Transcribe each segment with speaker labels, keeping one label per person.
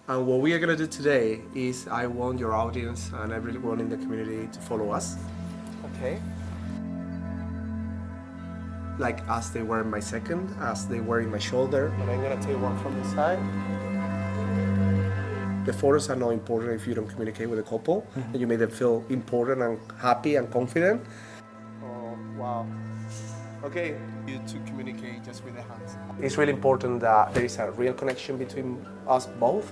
Speaker 1: And what we are going to do today is I want your audience and everyone in the community to follow us. Okay. Like as they were in my second, as they were in my shoulder. And I'm going to take one from the side. The photos are not important if you don't communicate with a couple. Mm-hmm. And you make them feel important and happy and confident. Oh, wow. Okay, you to communicate just with the hands. It's really important that there is a real connection between us both.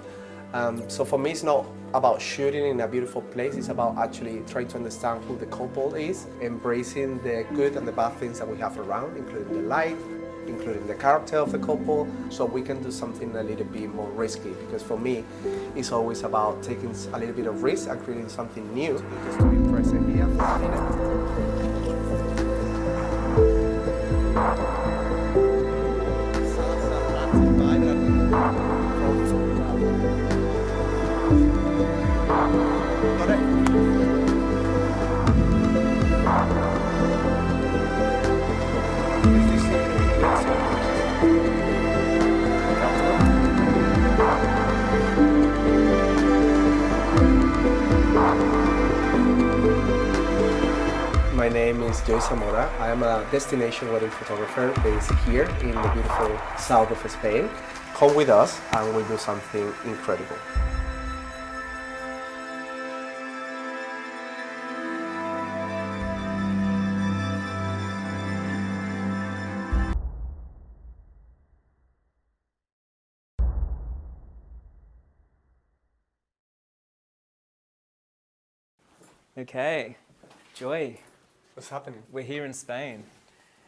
Speaker 1: So for me, it's not about shooting in a beautiful place. It's about actually trying to understand who the couple is, embracing the good and the bad things that we have around, including the light, including the character of the couple, so we can do something a little bit more risky. Because for me, it's always about taking a little bit of risk and creating something new. Just to be present here for a minute. My name is Jai Zamora. I am a destination wedding photographer based here in the beautiful south of Spain. Come with us and we'll do something incredible.
Speaker 2: Okay, Joy.
Speaker 1: What's happening?
Speaker 2: We're here in Spain,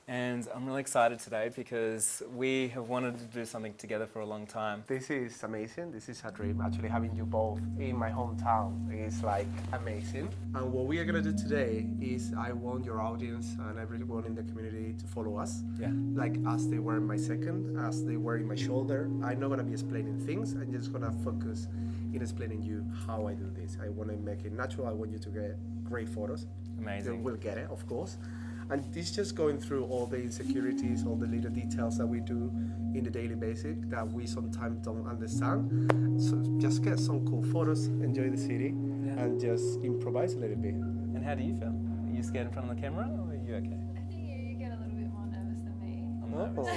Speaker 2: and I'm really excited today because we have wanted to do something together for a long time.
Speaker 1: This is amazing. This is a dream. Actually having you both in my hometown is like amazing. And what we are going to do today is I want your audience and everyone in the community to follow us.
Speaker 2: Yeah.
Speaker 1: Like as they were in my second, as they were in my shoulder. I'm not going to be explaining things. I'm just going to focus in explaining you how I do this. I want to make it natural. I want you to get great photos.
Speaker 2: Amazing.
Speaker 1: We'll get it, of course. And it's just going through all the insecurities, all the little details that we do in the daily basic that we sometimes don't understand. So just get some cool photos, enjoy the city, and just improvise a little bit.
Speaker 2: And how do you feel? Are you scared in front of the camera, or are you okay?
Speaker 3: I think you get a little bit more nervous than me.
Speaker 2: I'm nervous.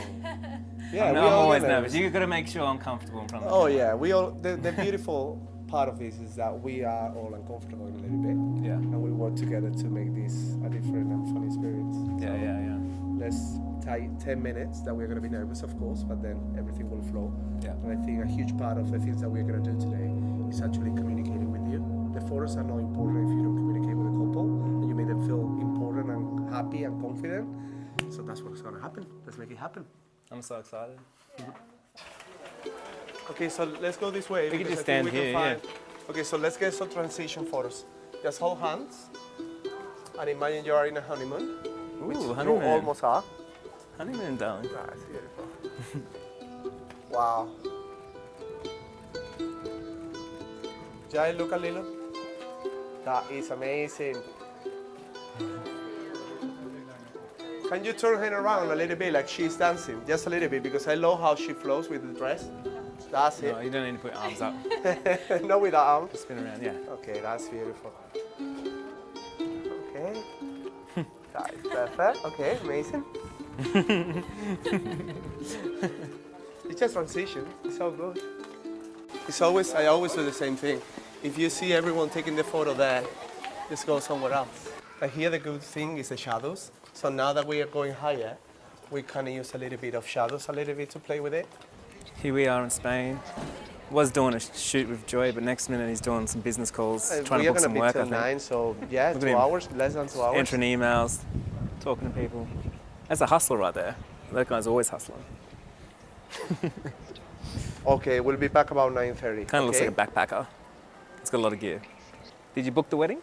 Speaker 1: Yeah,
Speaker 2: I'm always nervous. You've got to make sure I'm comfortable in front of the camera.
Speaker 1: Oh yeah, we all. The beautiful part of this is that we are all uncomfortable in a little bit.
Speaker 2: Yeah.
Speaker 1: And we work together to make this a different and fun experience.
Speaker 2: Yeah,
Speaker 1: So
Speaker 2: yeah.
Speaker 1: Let's take 10 minutes that we're going to be nervous, of course, but then everything will flow.
Speaker 2: Yeah.
Speaker 1: And I think a huge part of the things that we're going to do today is actually communicating with you. The photos are not important if you don't communicate with a couple and you make them feel important and happy and confident. So that's what's going to happen. Let's make it happen.
Speaker 2: I'm so excited.
Speaker 1: Okay, so let's go this way.
Speaker 2: We can
Speaker 1: because
Speaker 2: just
Speaker 1: I think
Speaker 2: stand
Speaker 1: we can
Speaker 2: here,
Speaker 1: find- Okay, so let's get some transition photos. Just hold hands and imagine you are in a honeymoon. Which
Speaker 2: Ooh,
Speaker 1: you
Speaker 2: honeymoon.
Speaker 1: almost are.
Speaker 2: Honeymoon, darling.
Speaker 1: That's beautiful. Wow. Jai, look a little. That is amazing. Can you turn her around a little bit like she's dancing? Just a little bit, because I love how she flows with the dress. That's
Speaker 2: No,
Speaker 1: it.
Speaker 2: you don't need to put your arms up.
Speaker 1: Not with the arms.
Speaker 2: Just spin around, yeah.
Speaker 1: Okay, that's beautiful. Okay. That is perfect. Okay, amazing. It's just transition. It's all good. I always do the same thing. If you see everyone taking the photo there, just go somewhere else. But here the good thing is the shadows. So now that we are going higher, we kind of use a little bit of shadows, a little bit to play with it.
Speaker 2: Here we are in Spain. Was doing a shoot with Joy, but next minute he's doing some business calls, trying to book some work, I
Speaker 1: We are going to be till 9, so yeah,
Speaker 2: Look at
Speaker 1: 2
Speaker 2: him.
Speaker 1: hours, less than 2 hours.
Speaker 2: Answering emails, talking to people. That's a hustler right there. That guy's always hustling.
Speaker 1: Okay, we'll be back about 9:30.
Speaker 2: Kind of looks like a backpacker. It's got a lot of gear. Did you book the wedding?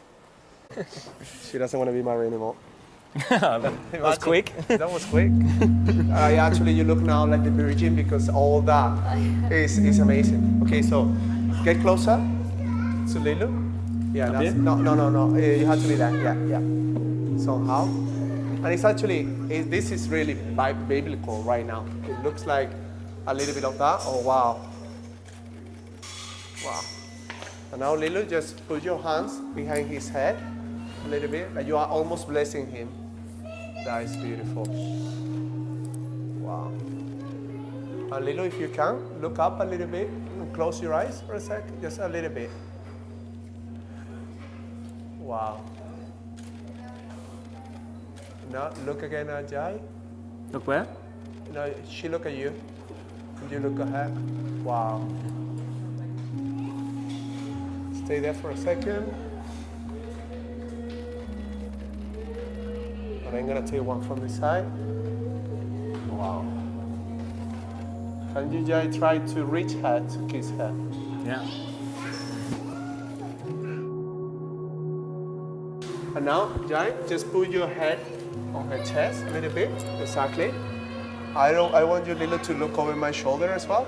Speaker 1: She doesn't want to be married anymore.
Speaker 2: That was quick.
Speaker 1: That was quick. Actually, you look now like the Virgin because all that is amazing. Okay, so get closer to Lulu. Yeah, that's, no. You have to be there. Yeah. Somehow. And it's actually, this is really biblical right now. It looks like a little bit of that. Oh, wow. Wow. And now Lilo, just put your hands behind his head a little bit, like you are almost blessing him. That is beautiful. Wow. And Lilo, if you can, look up a little bit and close your eyes for a sec, just a little bit. Wow. Now look again at Jai.
Speaker 2: Look where?
Speaker 1: No, she look at you. And you look at her. Wow. Stay there for a second. And I'm gonna take one from this side. Wow. Can you, Jai, try to reach her to kiss her?
Speaker 2: Yeah.
Speaker 1: And now, Jai, just put your head on her chest a little bit. Exactly. I want you, Lilo, to look over my shoulder as well.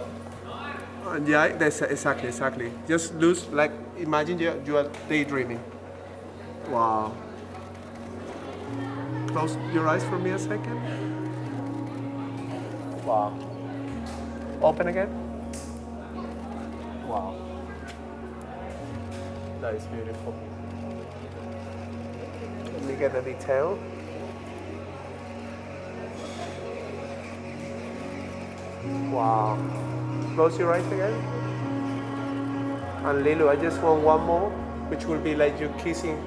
Speaker 1: And Jai, that's exactly. Just lose, like, imagine you are daydreaming. Wow. Close your eyes for me a second. Wow. Open again. Wow. That is beautiful. Let me get the detail. Wow. Close your eyes again. And Lilo, I just want one more, which will be like you kissing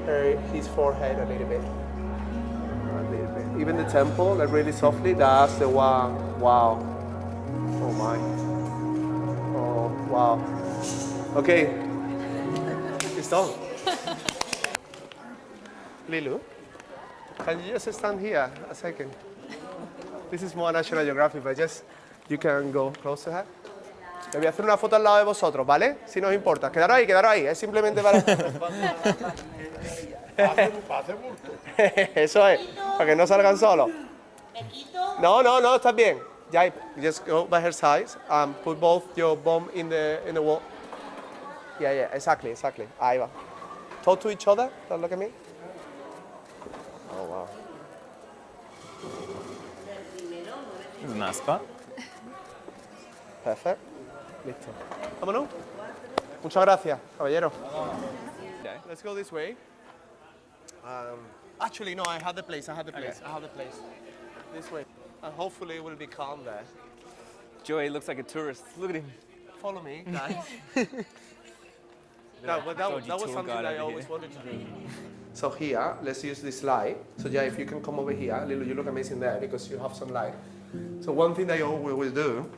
Speaker 1: his forehead a little bit. Even the temple, like really softly, that's the one. Wow. Oh my. Oh, wow. Okay. It's done. Lilu, can you just stand here a second? This is more National Geographic, but just, you can go close to her. Le voy a hacer una foto al lado de vosotros, ¿vale? Si no os importa. Quedaros ahí. Es simplemente para... Eso es, para que no salgan solos. No, estás bien. Jai, just go by her sides and put both your bum in the wall. Yeah, exactly. Ahí va. Talk to each other. Don't look at me. Oh, wow.
Speaker 2: This is a nice spot.
Speaker 1: Perfect. Listo. Vámonos. Muchas gracias, caballero.
Speaker 2: Okay.
Speaker 1: Let's go this way. Actually, no, I have the place. This way. And hopefully it will be calm there.
Speaker 2: Joy looks like a tourist. Look at him.
Speaker 1: Follow me, guys. No, but that was something that I always wanted to do. So here, let's use this light. So yeah, if you can come over here, Lilo, you look amazing there because you have some light. So one thing that I always will do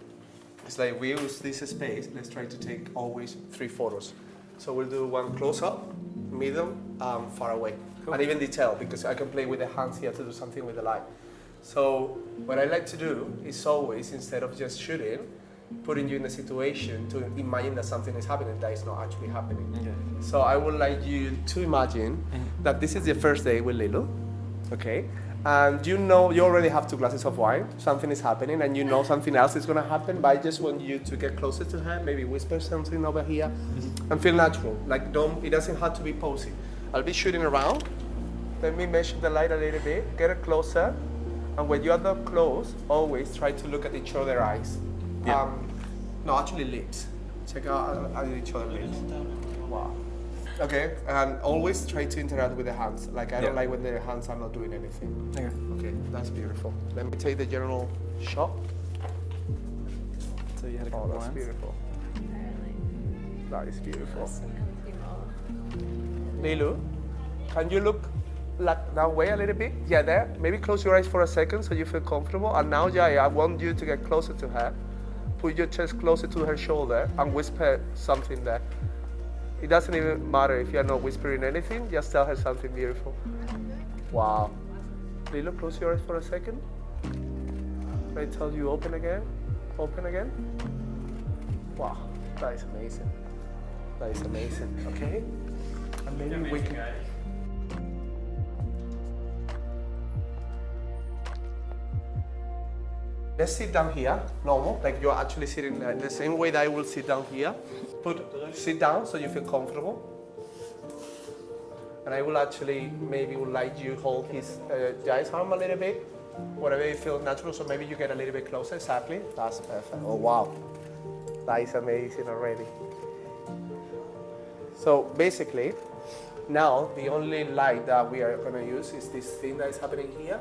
Speaker 1: is like we use this space. Let's try to take always 3 photos. So we'll do one close up, medium, far away. Cool. And even detail because I can play with the hands here to do something with the light. So what I like to do is always, instead of just shooting, putting you in a situation to imagine that something is happening that is not actually happening. Okay. So I would like you to imagine that this is the first day with Lilo, okay? And you know, you already have 2 glasses of wine, something is happening, and you know something else is gonna happen, but I just want you to get closer to her, maybe whisper something over here, and feel natural. Like it doesn't have to be posy. I'll be shooting around, let me measure the light a little bit, get it closer, and when you are that close, always try to look at each other's eyes.
Speaker 2: Yeah.
Speaker 1: No, actually lips. Check out each other's lips. Wow. Okay, and always try to interact with the hands. Like I don't like when the hands are not doing anything. Okay, that's beautiful. Let me take the general shot.
Speaker 2: So you had a couple
Speaker 1: that's
Speaker 2: lines.
Speaker 1: beautiful. That is beautiful. Lilu, can you look like that way a little bit? Yeah, there. Maybe close your eyes for a second so you feel comfortable. And now, Jai, I want you to get closer to her. Put your chest closer to her shoulder and whisper something there. It doesn't even matter if you're not whispering anything, just tell her something beautiful. Wow. Lilo, close your eyes for a second. I tell you open again. Open again. Wow, that is amazing. That is amazing, okay? And maybe we can... Let's sit down here, normal, like you're actually sitting the same way that I will sit down here. Sit down so you feel comfortable. And I will actually, maybe would like you hold his Jai's arm a little bit, whatever you feel natural, so maybe you get a little bit closer, exactly. That's perfect. Oh wow, that is amazing already. So basically, now the only light that we are gonna use is this thing that is happening here.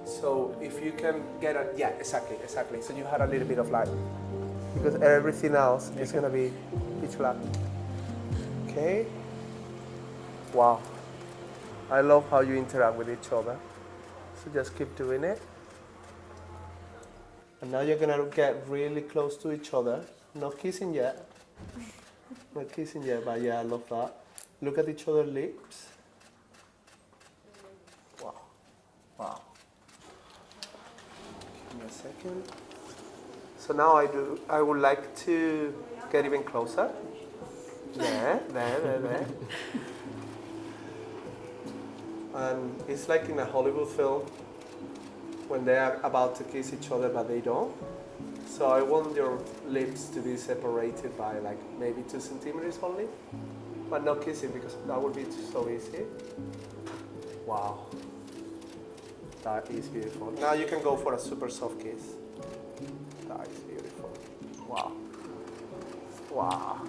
Speaker 1: So if you can get a, yeah, exactly. So you had a little bit of light. Because everything else is gonna be pitch black. Okay. Wow. I love how you interact with each other. So just keep doing it. And now you're gonna get really close to each other. Not kissing yet. Not kissing yet, but yeah, I love that. Look at each other's lips. Wow. Wow. Give me a second. So now I would like to get even closer. There. And it's like in a Hollywood film when they are about to kiss each other but they don't. So I want your lips to be separated by like maybe 2 centimeters only, but not kissing because that would be so easy. Wow, that is beautiful. Now you can go for a super soft kiss. That is beautiful. Wow. Wow.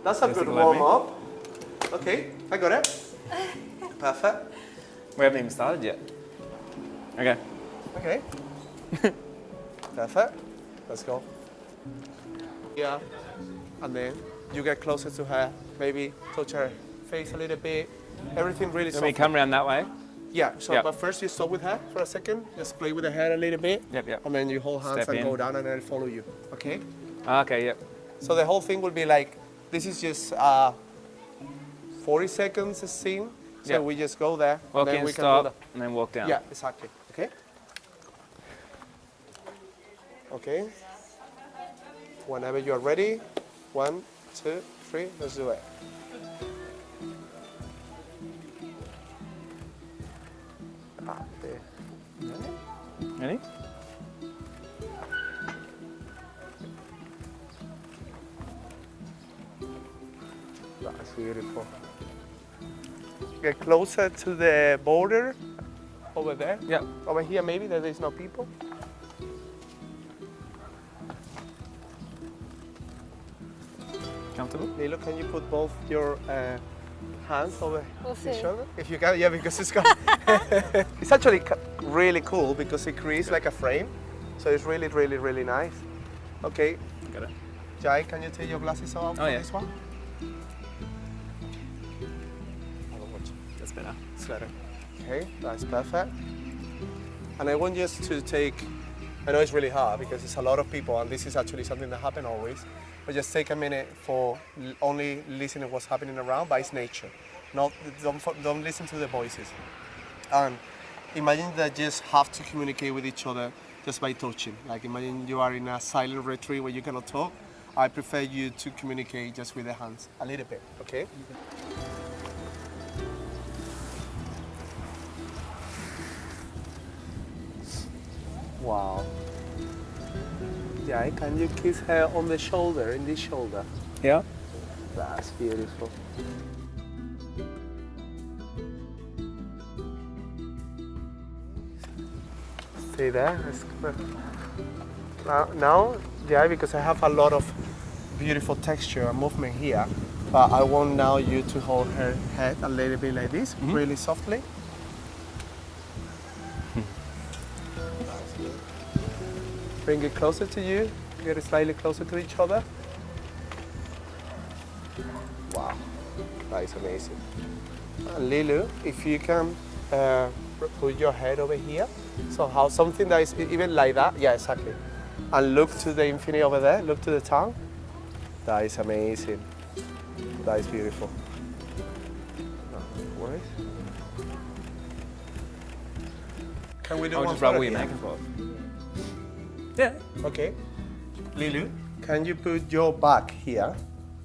Speaker 1: That's a good warm up. Okay, I got it. Perfect.
Speaker 2: We haven't even started yet. Okay.
Speaker 1: Okay. Perfect. Let's go. Yeah. And then you get closer to her. Maybe touch her face a little bit. Everything really soft.
Speaker 2: Let me come around that way.
Speaker 1: Yeah, so
Speaker 2: Yep.
Speaker 1: but first you stop with her for a second. Just play with the hair a little bit.
Speaker 2: Yep.
Speaker 1: And then you hold hands
Speaker 2: Step
Speaker 1: and
Speaker 2: in.
Speaker 1: go down and I'll follow you. Okay?
Speaker 2: Okay, yep.
Speaker 1: So the whole thing will be like, this is just 40 seconds a scene. So
Speaker 2: Yep.
Speaker 1: we just go there.
Speaker 2: Walk
Speaker 1: and then
Speaker 2: in,
Speaker 1: we can
Speaker 2: stop,
Speaker 1: do that.
Speaker 2: and then walk down.
Speaker 1: Yeah, exactly. Okay? Okay. Whenever you are ready. 1, 2, 3, let's do it. There.
Speaker 2: Ready?
Speaker 1: That's beautiful. Get closer to the border over there.
Speaker 2: Yep.
Speaker 1: Over here, maybe there is no people.
Speaker 2: Comfortable?
Speaker 1: Lilo, can you put both your hands over
Speaker 3: We'll
Speaker 1: each
Speaker 3: see.
Speaker 1: other? If you can, yeah, because it's got. It's actually really cool because it creates like a frame. So it's really, really, really nice. Okay,
Speaker 2: Got it.
Speaker 1: Jai, can you take your glasses off for
Speaker 2: yeah.
Speaker 1: this one?
Speaker 2: That's better.
Speaker 1: It's better. Okay, that's perfect. And I want just to take, I know it's really hard because it's a lot of people and this is actually something that happens always, but just take a minute for only listening to what's happening around, but it's nature. Don't listen to the voices. And imagine that just have to communicate with each other just by touching. Like imagine you are in a silent retreat where you cannot talk. I prefer you to communicate just with the hands, a little bit, okay? Wow. Yeah, can you kiss her on the shoulder, in this shoulder?
Speaker 2: Yeah.
Speaker 1: That's beautiful. Stay there. Now, yeah, because I have a lot of beautiful texture and movement here, but I want now you to hold her head a little bit like this, really softly. Bring it closer to you, get it slightly closer to each other. Wow, that is amazing. And Lilu, if you can put your head over here, so how something that is even like that, yeah, exactly. And look to the infinity over there, look to the tongue. That is amazing. That is beautiful. No worries. Can we do
Speaker 2: I'll
Speaker 1: one
Speaker 2: just rub
Speaker 1: photo
Speaker 2: all your
Speaker 1: here?
Speaker 2: makeup off. Yeah.
Speaker 1: Okay. Lilu, can you put your back here?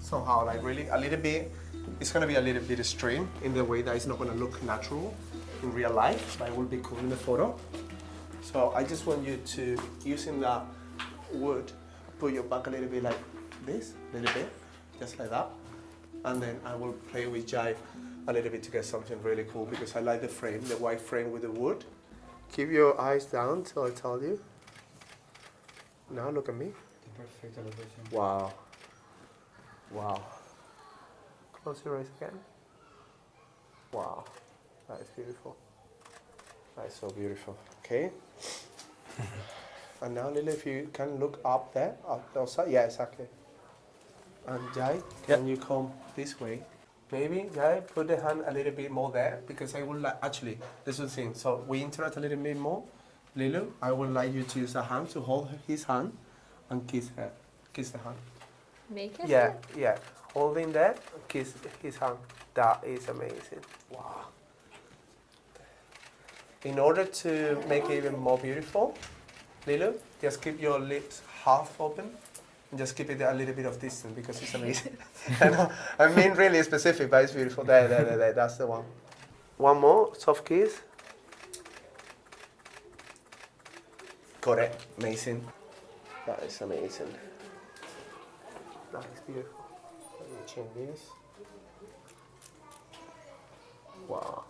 Speaker 1: Somehow, like really a little bit. It's gonna be a little bit strained in the way that it's not gonna look natural in real life, but it will be cool in the photo. So I just want you to, using that wood, put your back a little bit like this, a little bit, just like that. And then I will play with Jai a little bit to get something really cool because I like the frame, the white frame with the wood. Keep your eyes down till I tell you. Now look at me.
Speaker 4: Perfect elevation.
Speaker 1: Wow. Wow. Close your eyes again. Wow, that is beautiful. That is so beautiful. Okay. And now, Lily, if you can look up there, up the side. Yeah, exactly. And Jai, can you come this way? Maybe, Jai, put the hand a little bit more there, because I would like, actually, this is the thing. So we interact a little bit more. Lilu, I would like you to use a hand to hold his hand and kiss her. Kiss the hand.
Speaker 3: Make it?
Speaker 1: Yeah. Holding that, kiss his hand. That is amazing. Wow. In order to make it even more beautiful, Lilu, just keep your lips half open and just keep it a little bit of distance, because it's amazing. I mean really specific, but it's beautiful. There, that's the one. One more, soft kiss. Correct, amazing. That is amazing. That is beautiful. Let me change this. Wow.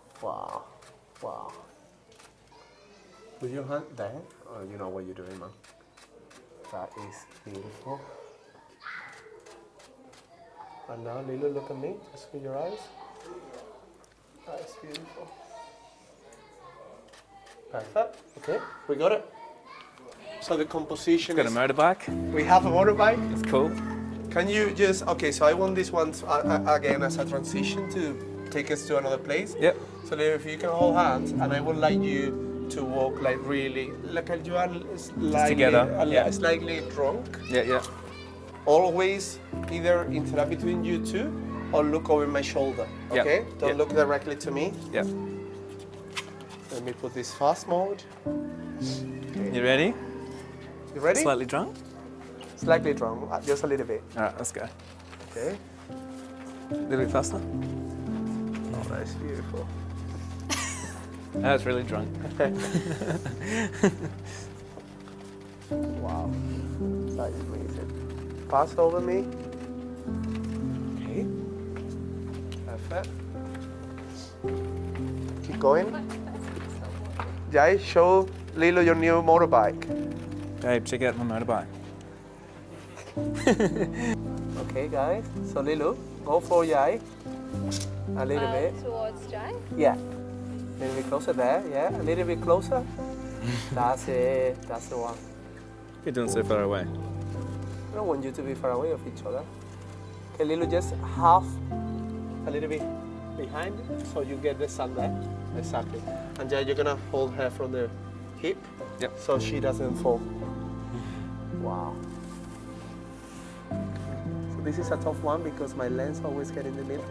Speaker 1: With your hand there, you know what you're doing, man. That is beautiful. And now, Lilo, look at me, just with your eyes. That is beautiful. Perfect. Okay, we got it. So the composition
Speaker 2: Got
Speaker 1: is...
Speaker 2: a motorbike.
Speaker 1: We have a motorbike.
Speaker 2: It's cool.
Speaker 1: Can you just... Okay, so I want this one again as a transition to take us to another place.
Speaker 2: Yep.
Speaker 1: So Leo, if you can hold hands, and I would like you to walk like really... Like you are slightly,
Speaker 2: together.
Speaker 1: Slightly drunk.
Speaker 2: Yeah.
Speaker 1: Always either interact between you two or look over my shoulder. Okay?
Speaker 2: Yep.
Speaker 1: Don't look directly to me.
Speaker 2: Yeah.
Speaker 1: Let me put this fast mode.
Speaker 2: You ready?
Speaker 1: You ready?
Speaker 2: Slightly drunk?
Speaker 1: Slightly drunk, just a little bit.
Speaker 2: All right, let's go.
Speaker 1: Okay.
Speaker 2: A little bit faster.
Speaker 1: Oh, that's beautiful.
Speaker 2: That's really drunk.
Speaker 1: Wow. That is amazing. Pass over me. Okay. Perfect. Keep going. Jai, show Lilo your new motorbike.
Speaker 2: Babe, check out my motorbike.
Speaker 1: Okay, guys. So Lilo, go for Jai. A little bit.
Speaker 3: Towards Jai?
Speaker 1: Yeah. A little bit closer there. Yeah. A little bit closer. That's it. That's the one.
Speaker 2: You're doing so far away.
Speaker 1: I don't want you to be far away of each other. Okay, Lilo, just half, a little bit behind, so you get the sun there. Exactly. And Jai, you're gonna hold her from the hip.
Speaker 2: Yep.
Speaker 1: So she doesn't fall. Wow. So this is a tough one because my lens always get in the middle.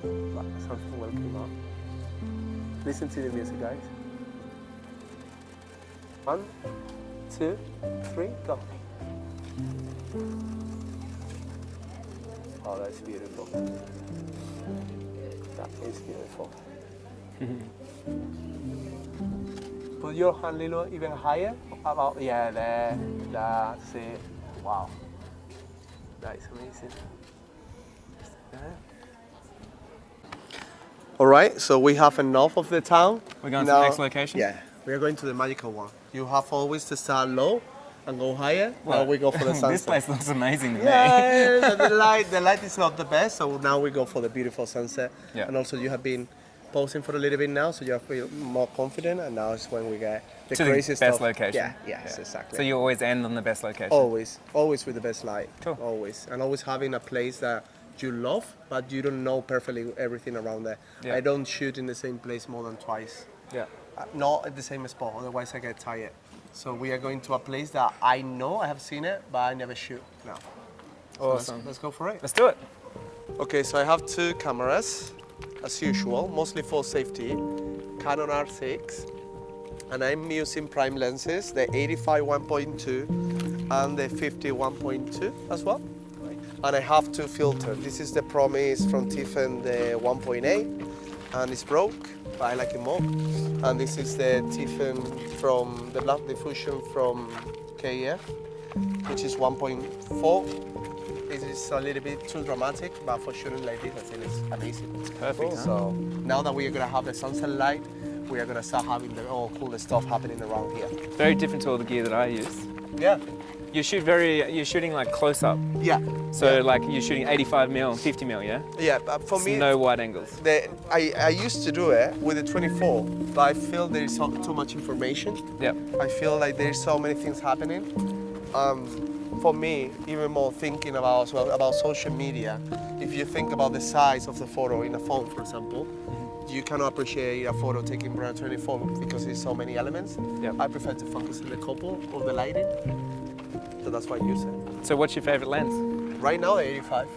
Speaker 1: But something will come out. Listen to the music, guys. 1, 2, 3, go. Oh, that's beautiful. That is beautiful. Put your hand, Lilo, even higher. About, yeah, there. That's it. Wow. That is amazing. All right, so we have enough of the town.
Speaker 2: We're going to the next location?
Speaker 1: Yeah, we are going to the magical one. You have always to start low and go higher.
Speaker 2: Well,
Speaker 1: now we go for the sunset.
Speaker 2: This place looks amazing to me.
Speaker 1: Yeah, the light is not the best, so now we go for the beautiful sunset.
Speaker 2: Yeah.
Speaker 1: And also you have been posing for a little bit now, so you feel more confident, and now is when we get the
Speaker 2: To
Speaker 1: crazy
Speaker 2: the
Speaker 1: stuff.
Speaker 2: best location.
Speaker 1: Yeah, yes, exactly.
Speaker 2: So you always end on the best location?
Speaker 1: Always with the best light.
Speaker 2: Cool.
Speaker 1: Always. And always having a place that you love, but you don't know perfectly everything around there.
Speaker 2: Yeah.
Speaker 1: I don't shoot in the same place more than twice.
Speaker 2: Yeah.
Speaker 1: Not at the same spot, otherwise I get tired. So we are going to a place that I know, I have seen it, but I never shoot now. So
Speaker 2: Awesome.
Speaker 1: let's go for it.
Speaker 2: Let's do it.
Speaker 1: Okay, so I have 2 cameras, as usual, mostly for safety. Canon R6, and I'm using prime lenses, the 85 1.2 and the 50 1.2 as well. And I have 2 filters. This is the Promise from Tiffen, the 1.8, and it's broke, but I like it more. And this is the Tiffen from the Black Diffusion from KF, which is 1.4. It is a little bit too dramatic, but for shooting like this, I think it's amazing.
Speaker 2: It's perfect. Huh?
Speaker 1: So now that we are gonna have the sunset light, we are gonna start having the all cool stuff happening around here.
Speaker 2: Very different to all the gear that I use.
Speaker 1: Yeah,
Speaker 2: You're shooting like close up.
Speaker 1: Yeah.
Speaker 2: So
Speaker 1: yeah.
Speaker 2: like you're shooting 85 mil and 50 mil, yeah?
Speaker 1: Yeah, but for me,
Speaker 2: No wide angles.
Speaker 1: I used to do it with the 24, but I feel there is too much information.
Speaker 2: Yeah.
Speaker 1: I feel like there's so many things happening. For me, even more thinking about social media, if you think about the size of the photo in a phone, for example, you cannot appreciate a photo taken by a 24 because there's so many elements.
Speaker 2: Yep.
Speaker 1: I prefer to focus on the couple or the lighting, so that's why I use it.
Speaker 2: So what's your favorite lens?
Speaker 1: Right now, the 85.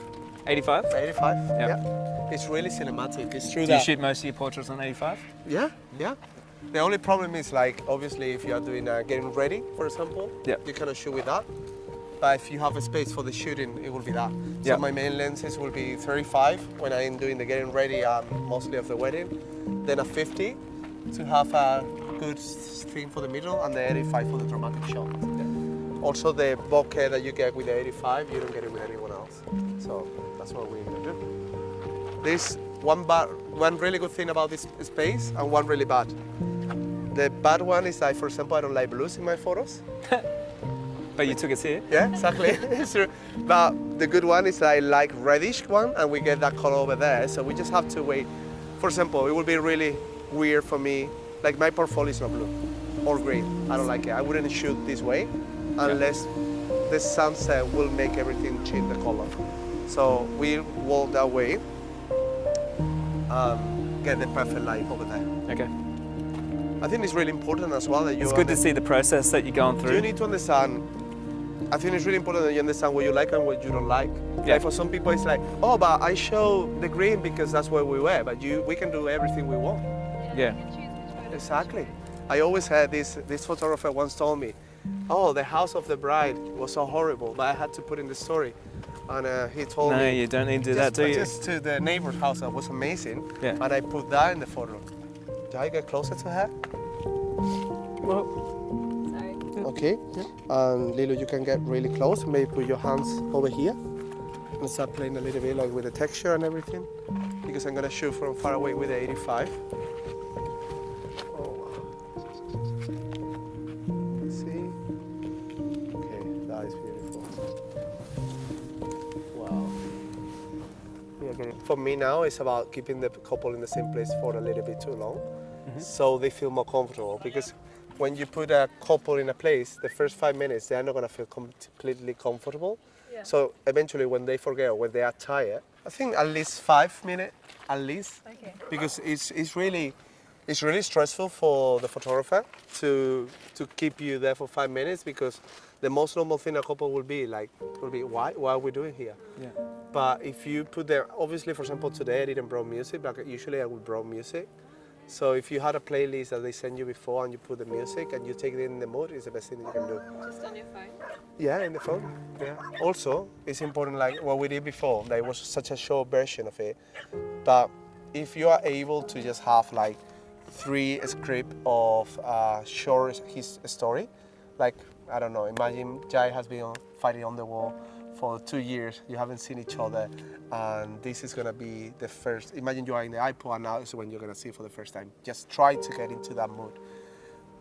Speaker 2: 85?
Speaker 1: 85,
Speaker 2: Yep.
Speaker 1: yeah. It's really cinematic. It's true
Speaker 2: Do you
Speaker 1: that.
Speaker 2: shoot most of your portraits on 85?
Speaker 1: Yeah, yeah. The only problem is like, obviously, if you are doing getting ready, for example,
Speaker 2: Yep.
Speaker 1: you cannot shoot with that. But if you have a space for the shooting, it will be that. So
Speaker 2: Yep.
Speaker 1: my main lenses will be 35 when I'm doing the getting ready, mostly of the wedding. Then a 50 to have a good thing for the middle, and the 85 for the dramatic shot. Also, the bokeh that you get with the 85, you don't get it with anyone else. So that's what we're gonna do. There's one really good thing about this space and one really bad. The bad one is that, for example, I don't like blues in my photos.
Speaker 2: But you took us here?
Speaker 1: Yeah, exactly. It's true. But the good one is that I like reddish one, and we get that color over there. So we just have to wait. For example, it would be really weird for me. Like my portfolio is not blue or green. I don't like it. I wouldn't shoot this way unless the sunset will make everything change the color. So we walk that way. Get the perfect light over there.
Speaker 2: Okay.
Speaker 1: I think it's really important as well that you.
Speaker 2: It's good to see the process that you're going through.
Speaker 1: You need to understand. I think it's really important that you understand what you like and what you don't like.
Speaker 2: Yeah.
Speaker 1: Like for some people, it's like, oh, but I show the green because that's what we wear. But we can do everything we want.
Speaker 2: Yeah.
Speaker 3: You can choose which photo.
Speaker 1: Exactly. I always had this photographer once told me, oh, the house of the bride was so horrible, but I had to put in the story. And he told
Speaker 2: No,
Speaker 1: me.
Speaker 2: you don't need to do that, do you?
Speaker 1: Just to the neighbor's house that was amazing.
Speaker 2: Yeah.
Speaker 1: And I put that in the photo. Do I get closer to her?
Speaker 2: Well,
Speaker 3: Sorry.
Speaker 1: Okay. And Lilo, you can get really close. Maybe put your hands over here and start playing a little bit like with the texture and everything. Because I'm gonna shoot from far away with the 85. Oh. See? Okay, that is beautiful. Wow. We are getting- For me now, it's about keeping the couple in the same place for a little bit too long, so they feel more comfortable. Because when you put a couple in a place, the first 5 minutes, they are not going to feel completely comfortable.
Speaker 3: Yeah.
Speaker 1: So eventually when they forget or when they are tired, I think at least 5 minutes, at least.
Speaker 3: Okay.
Speaker 1: Because it's really stressful for the photographer to keep you there for 5 minutes, because the most normal thing a couple will be why are we doing here?
Speaker 2: yeah.
Speaker 1: But if you put there, obviously, for example, today I didn't bring music, but usually I would bring music. So if you had a playlist that they sent you before and you put the music and you take it in the mood, it's the best thing you can do.
Speaker 3: Just on your phone.
Speaker 1: Yeah, in the phone. Yeah. Also, it's important, like what we did before, that it was such a short version of it. But if you are able to just have like 3 scripts of short his story, like, I don't know, imagine Jai has been fighting on the wall for 2 years, you haven't seen each other, and this is gonna be the first. Imagine you are in the iPod, and now is when you're gonna see it for the first time. Just try to get into that mood.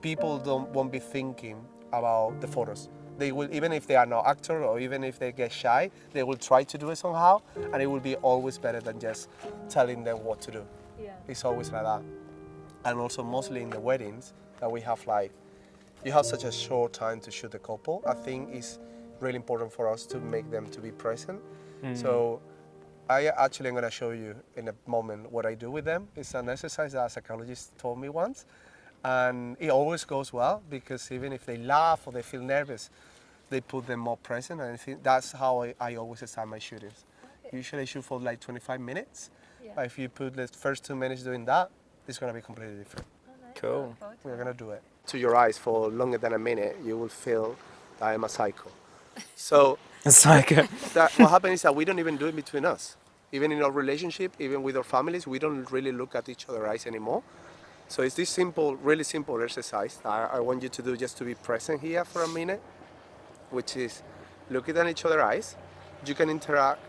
Speaker 1: People won't be thinking about the photos. They will, even if they are not actors or even if they get shy, they will try to do it somehow, and it will be always better than just telling them what to do.
Speaker 3: Yeah.
Speaker 1: It's always like that. And also mostly in the weddings that we have, like, you have such a short time to shoot the couple. I think it's really important for us to make them to be present. So I actually am going to show you in a moment what I do with them. It's an exercise that a psychologist told me once, and it always goes well, because even if they laugh or they feel nervous, they put them more present, and I think that's how I always start my shootings.
Speaker 3: Okay.
Speaker 1: Usually I shoot for like 25 minutes,
Speaker 3: Yeah.
Speaker 1: but if you put the first 2 minutes doing that, it's going to be completely different.
Speaker 3: Oh, nice.
Speaker 2: Cool.
Speaker 3: I look forward to
Speaker 1: We're
Speaker 3: it.
Speaker 1: gonna do it. To your eyes for longer than a minute, you will feel that I am a psycho. So
Speaker 2: It's like
Speaker 1: what happens is that we don't even do it between us. Even in our relationship, even with our families, we don't really look at each other's eyes anymore. So it's this simple, really simple exercise that I want you to do, just to be present here for a minute, which is looking at each other's eyes. You can interact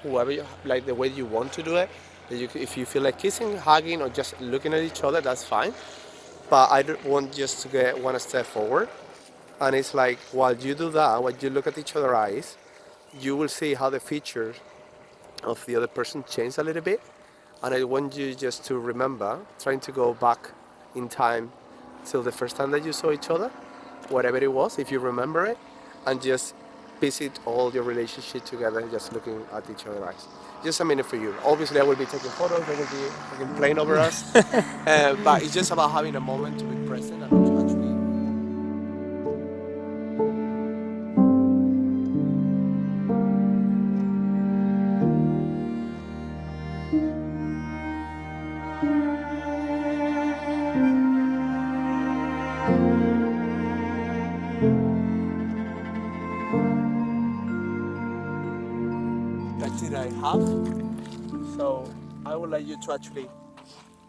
Speaker 1: whoever you like, the way you want to do it. If you feel like kissing, hugging, or just looking at each other, that's fine. But I don't want just to get one step forward. And it's like, while you do that, while you look at each other's eyes, you will see how the features of the other person change a little bit. And I want you just to remember, trying to go back in time till the first time that you saw each other, whatever it was, if you remember it, and just visit all your relationship together, just looking at each other's eyes. Just a minute for you. Obviously, I will be taking photos, they will be fucking playing over us, but it's just about having a moment to be present and to actually. That's it, I have. So I would like you to actually,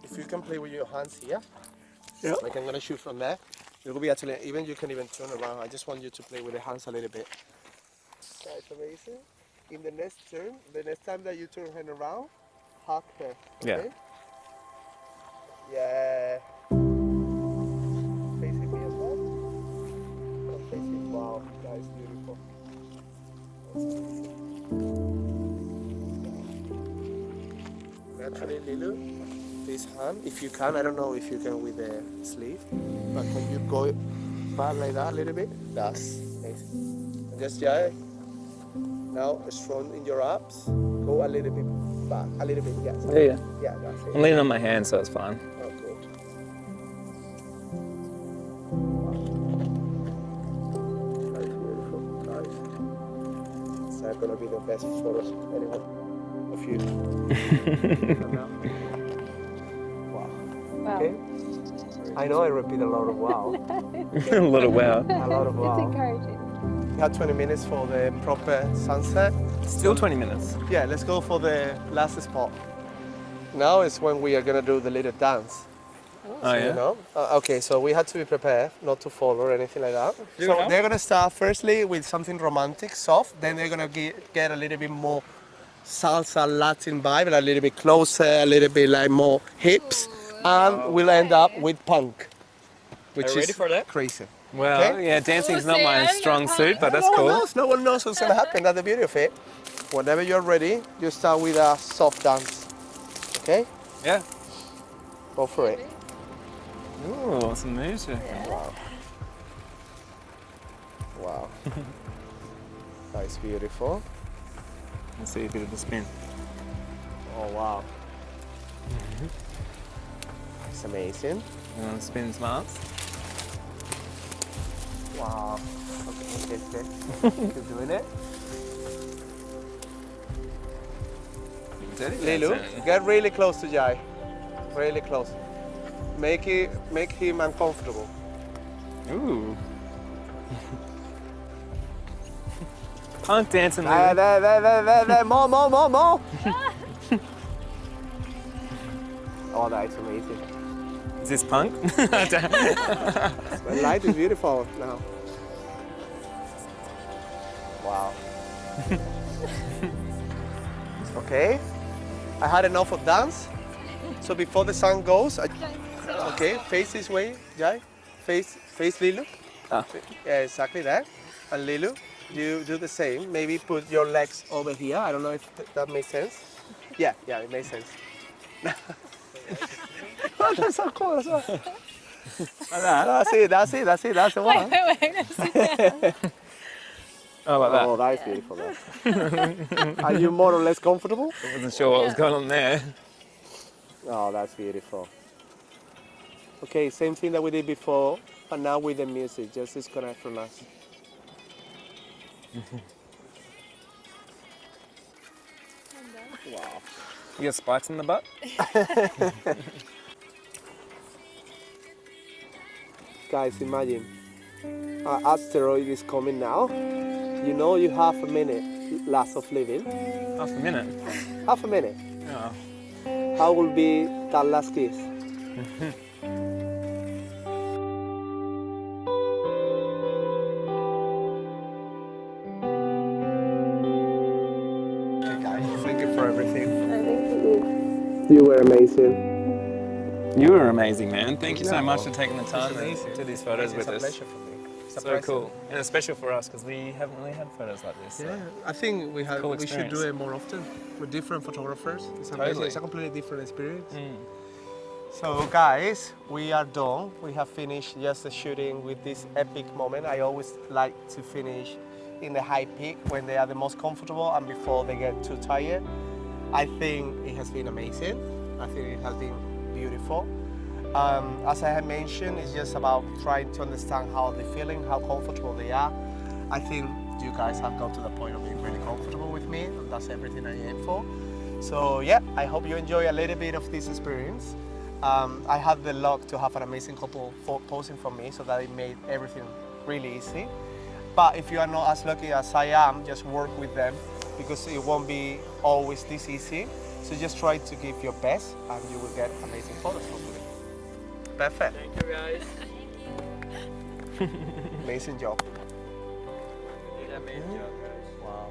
Speaker 1: if you can play with your hands here, like I'm gonna shoot from there. It will be actually, even you can even turn around. I just want you to play with the hands a little bit. That's amazing. In the next turn, the next time that you turn her around, hug her. Okay? Yeah. Facing me as well. Facing. Wow, that is beautiful. That's amazing. Naturally, Lilu, this hand, if you can, I don't know if you can with the sleeve, but when you go back like that a little bit, that's amazing. And just, now strong in your abs, go a little bit back, a little bit, yes.
Speaker 2: Yeah.
Speaker 1: Yeah, that's it.
Speaker 2: I'm leaning on my hand, so it's fine.
Speaker 1: Oh, good. That is beautiful, nice. It's not gonna be the best photos anyway of you. Wow.
Speaker 3: Wow.
Speaker 1: Okay. I know I repeat a lot of wow.
Speaker 2: A lot of wow.
Speaker 1: A lot of wow.
Speaker 3: It's encouraging.
Speaker 1: We had 20 minutes for the proper sunset.
Speaker 2: Still 20 minutes.
Speaker 1: Yeah, let's go for the last spot. Now is when we are gonna do the little dance.
Speaker 2: Oh,
Speaker 1: You
Speaker 2: yeah?
Speaker 1: know? Okay, so we had to be prepared not to fall or anything like that.
Speaker 2: You
Speaker 1: So
Speaker 2: know?
Speaker 1: they're gonna start firstly with something romantic, soft. Then they're gonna get a little bit more salsa Latin vibe, a little bit closer, a little bit like more hips, and we'll end up with punk, which
Speaker 2: Are you ready
Speaker 1: is
Speaker 2: for that?
Speaker 1: crazy.
Speaker 2: Well,
Speaker 1: Okay.
Speaker 2: yeah, dancing's
Speaker 3: We'll
Speaker 2: not
Speaker 3: see,
Speaker 2: my
Speaker 3: I'm
Speaker 2: strong
Speaker 3: not
Speaker 2: suit, but that's
Speaker 1: No one
Speaker 2: cool.
Speaker 1: knows. No one knows what's gonna happen. That's the beauty of it. Whenever you're ready, you start with a soft dance. Okay,
Speaker 2: Yeah.
Speaker 1: go for it.
Speaker 2: Ooh, some moves here.
Speaker 1: Wow. Wow. That is beautiful.
Speaker 2: Let's see a bit of a spin.
Speaker 1: Oh wow. It's amazing.
Speaker 2: You want to spin smarts?
Speaker 1: Wow. Okay. Keep doing it. Lilu, get really close to Jai. Really close. Make him uncomfortable.
Speaker 2: Ooh. Punk dancing,
Speaker 1: There. More. Oh, that is amazing.
Speaker 2: Is this punk?
Speaker 1: The light is beautiful now. Wow. Okay. I had enough of dance. So before the sun goes, okay, face this way, Jai. Face Lilu.
Speaker 2: Ah.
Speaker 1: Yeah, exactly that. And Lilu, you do the same. Maybe put your legs over here. I don't know if that makes sense. Yeah, it makes sense. Oh, that's so cool as well. That's it. That's the one.
Speaker 2: Oh, like that.
Speaker 1: Oh, that is beautiful. Are you more or less comfortable?
Speaker 2: I wasn't sure what was going on there.
Speaker 1: Oh, that's beautiful. Okay, same thing that we did before, but now with the music, just disconnect from us. Wow.
Speaker 2: You got spikes in the butt?
Speaker 1: Guys, imagine, an asteroid is coming now. You know you have a minute left of living.
Speaker 2: Half a minute.
Speaker 1: Half a minute.
Speaker 2: Oh.
Speaker 1: How will be that last kiss? Okay, guys, thank you for everything. You were amazing.
Speaker 2: You were amazing, man. Thank you so
Speaker 1: No.
Speaker 2: much for taking the time
Speaker 1: It's amazing.
Speaker 2: to do these photos with
Speaker 1: It's a
Speaker 2: us.
Speaker 1: pleasure for me. a
Speaker 2: So
Speaker 1: present.
Speaker 2: cool. And it's special for us because we haven't really had photos like this. So.
Speaker 1: Yeah, I think we
Speaker 2: cool
Speaker 1: we should do
Speaker 2: experience.
Speaker 1: it more often with different photographers. It's amazing.
Speaker 2: Totally.
Speaker 1: It's a completely different experience.
Speaker 2: Mm.
Speaker 1: So guys, we are done. We have finished just the shooting with this epic moment. I always like to finish in the high peak when they are the most comfortable and before they get too tired. I think it has been amazing. I think it has been beautiful. As I had mentioned, it's just about trying to understand how they're feeling, how comfortable they are. I think you guys have got to the point of being really comfortable with me, and that's everything I aim for. So yeah, I hope you enjoy a little bit of this experience. I had the luck to have an amazing couple posing for me, so that it made everything really easy. But if you are not as lucky as I am, just work with them because it won't be always this easy. So just try to give your best and you will get amazing photos hopefully. Perfect.
Speaker 4: Thank you guys.
Speaker 1: Amazing job.
Speaker 4: You did an amazing job, guys.
Speaker 1: Wow.